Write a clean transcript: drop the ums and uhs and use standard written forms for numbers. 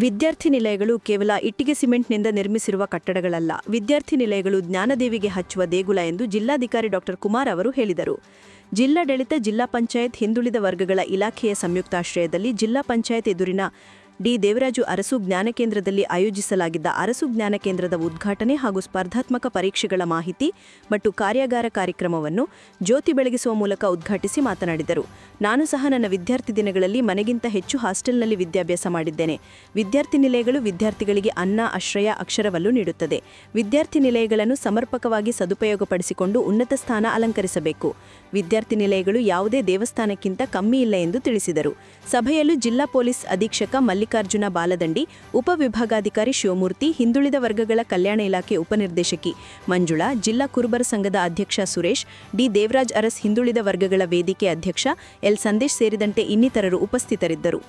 ವಿದ್ಯಾರ್ಥಿ ನಿಲಯಗಳು ಕೇವಲ ಇಟ್ಟಿಗೆ ಸಿಮೆಂಟ್ನಿಂದ ನಿರ್ಮಿಸಿರುವ ಕಟ್ಟಡಗಳಲ್ಲ, ವಿದ್ಯಾರ್ಥಿ ನಿಲಯಗಳು ಜ್ಞಾನದೇವಿಗೆ ಹಚ್ಚುವ ದೇಗುಲ ಎಂದು ಜಿಲ್ಲಾಧಿಕಾರಿ ಡಾ ಕುಮಾರ್ ಅವರು ಹೇಳಿದರು. ಜಿಲ್ಲಾಡಳಿತ, ಜಿಲ್ಲಾ ಪಂಚಾಯತ್, ಹಿಂದುಳಿದ ವರ್ಗಗಳ ಇಲಾಖೆಯ ಸಂಯುಕ್ತಾಶ್ರಯದಲ್ಲಿ ಜಿಲ್ಲಾ ಪಂಚಾಯತ್ ಎದುರಿನ ಡಿ. ದೇವರಾಜು ಅರಸು ಜ್ಞಾನ ಕೇಂದ್ರದಲ್ಲಿ ಆಯೋಜಿಸಲಾಗಿದ್ದ ಅರಸು ಜ್ಞಾನ ಕೇಂದ್ರದ ಉದ್ಘಾಟನೆ ಹಾಗೂ ಸ್ಪರ್ಧಾತ್ಮಕ ಪರೀಕ್ಷೆಗಳ ಮಾಹಿತಿ ಮತ್ತು ಕಾರ್ಯಾಗಾರ ಕಾರ್ಯಕ್ರಮವನ್ನು ಜ್ಯೋತಿ ಬೆಳಗಿಸುವ ಮೂಲಕ ಉದ್ಘಾಟಿಸಿ ಮಾತನಾಡಿದರು. ನಾನು ಸಹ ನನ್ನ ವಿದ್ಯಾರ್ಥಿ ದಿನಗಳಲ್ಲಿ ಮನೆಗಿಂತ ಹೆಚ್ಚು ಹಾಸ್ಟೆಲ್ನಲ್ಲಿ ವಿದ್ಯಾಭ್ಯಾಸ ಮಾಡಿದ್ದೇನೆ. ವಿದ್ಯಾರ್ಥಿ ನಿಲಯಗಳು ವಿದ್ಯಾರ್ಥಿಗಳಿಗೆ ಅನ್ನ, ಆಶ್ರಯ, ಅಕ್ಷರವಲ್ಲೂ ನೀಡುತ್ತದೆ. ವಿದ್ಯಾರ್ಥಿ ನಿಲಯಗಳನ್ನು ಸಮರ್ಪಕವಾಗಿ ಸದುಪಯೋಗಪಡಿಸಿಕೊಂಡು ಉನ್ನತ ಸ್ಥಾನ ಅಲಂಕರಿಸಬೇಕು. ವಿದ್ಯಾರ್ಥಿ ನಿಲಯಗಳು ಯಾವುದೇ ದೇವಸ್ಥಾನಕ್ಕಿಂತ ಕಮ್ಮಿ ಇಲ್ಲ ಎಂದು ತಿಳಿಸಿದರು. ಸಭೆಯಲ್ಲೂ ಜಿಲ್ಲಾ ಪೊಲೀಸ್ ಅಧೀಕ್ಷಕ ಮಲ್ಲಿಕಾರ್ಜುನ ಬಾಲದಂಡಿ, ಉಪವಿಭಾಗಾಧಿಕಾರಿ ಶಿವಮೂರ್ತಿ, ಹಿಂದುಳಿದ ವರ್ಗಗಳ ಕಲ್ಯಾಣ ಇಲಾಖೆ ಉಪನಿರ್ದೇಶಕಿ ಮಂಜುಳಾ, ಜಿಲ್ಲಾ ಕುರುಬರ ಸಂಘದ ಅಧ್ಯಕ್ಷ ಸುರೇಶ್, ಡಿ. ದೇವರಾಜ್ ಅರಸ್, ಹಿಂದುಳಿದ ವರ್ಗಗಳ ವೇದಿಕೆ ಅಧ್ಯಕ್ಷ ಎಲ್. ಸಂದೇಶ್ ಸೇರಿದಂತೆ ಇನ್ನಿತರರು ಉಪಸ್ಥಿತರಿದ್ದರು.